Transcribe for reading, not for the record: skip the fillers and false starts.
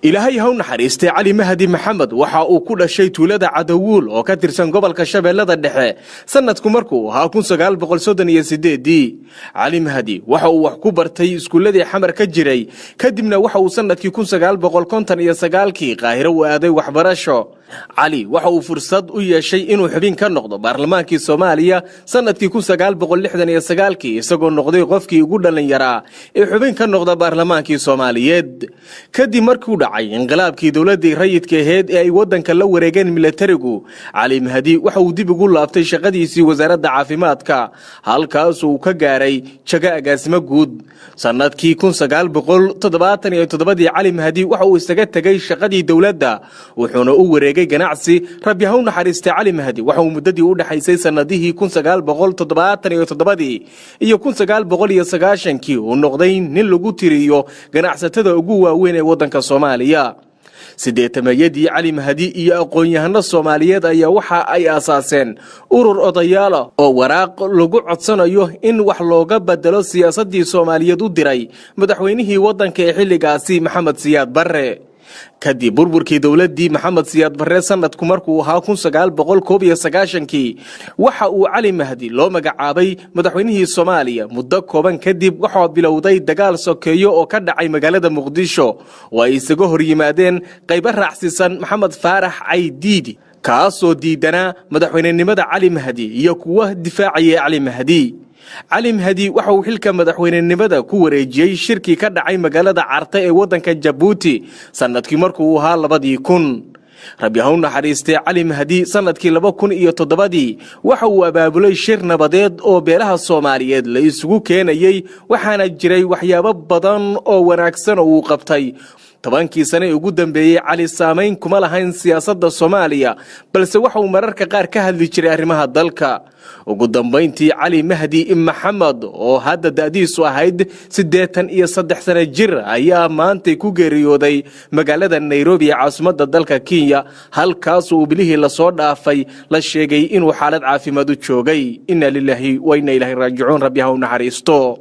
ilaahay ha u naxariistay cali mahdi maxamed waxa uu ku dhashay tuulada cadawuul oo ka tirsan gobolka shabeellada dhexe sanadku markuu ahaa 1938 cali mahdi waxa uu wax ku bartay iskuuladii xamar ka jiray kadibna waxa uu sanadkii 1959 qaahiro u aaday waxbarasho cali waxa uu fursad u yeeshay inuu xubin ka noqdo baarlamaankii Soomaaliya sanadkii 1969 isagoo noqday qofkii ugu dhalinyaraa ee xubin ka noqda baarlamaankii Soomaaliyeed kadib markuu dhacay inqilaabkii dawladda rayidka ahayd ee ay wadanka la wareegeen militarigu cali mahdi waxa uu dib ugu laabtay shaqadiisii wasaaradda caafimaadka halkaas uu ka gaaray jaga agaasimo guud sanadkii 1977 cali mahdi waxa uu isaga tagay shaqadii dawladda wuxuuna u wareegay ganacsi rabbi ha u naxariistay cali mahdi waxa uu muddadii u dhaxaysay sanadihii 1977 iyo 1990 uu noqday nin lagu tiriyo ganacsatada ugu waaweyn ee wadanka Soomaaliya sideetamayadii cali mahdi iyo aqoon-yahano Soomaaliyeed ayaa waxa ay aasaaseen urur odayaal oo waraaq lagu codsanayo in wax looga bedelo siyaasadii Soomaaliyeed u diray madaxweynihii wadanka ee xilligaasi Maxamed Siyaad Barre kadib burburkii dawladii Maxamed Siyaad Barre sanadku markuu ahaa 1991 waxa uu cali mahdi loo magacaabay madaxweynihii Soomaaliya muddo kooban kadib waxa bilowday dagaal sokeeyo oo ka dhacay magaalada Muqdisho oo ay isaga hor yimaadeen qayb raacsisan Maxamed Faarax Caydiidi kaasoo diidana madaxweynenimada cali mahdi iyo kuwa difaacaya cali mahdi cali mahdi waxa uu xilka madaxweynenimada ku wareejiyay shirki ka dhacay magaalada Carta ee wadanka Djibouti sanadkii markuu ahaa 2000 rabbi ha u naxariistay cali mahdi sanadkii 2007 waxa uu abaabulay shir nabadeed oo beelaha Soomaaliyeed la isugu keenayay waxaana jiray waxyaabo badan oo wanaagsan oo uu qabtay tobankii sano ugu dambeeyay cali saameyn kuma lahayn siyaasadda Soomaaliya balse waxa uu mararka qaar ka hadli jiray arrimaha dalka ugu dambeyntii cali mahdi maxamed oo hadda da'diisu ahayd 83 sano jir ayaa maanta ku geeriyooday magaalada Nairobi ee caasimadda dalka Kenya halkaas uu bilihii la soo dhaafay la sheegay inuu xaalad caafimaad u joogay inna lillahi wa inna ilaahi raaji'uun rabbi ha u naxariisto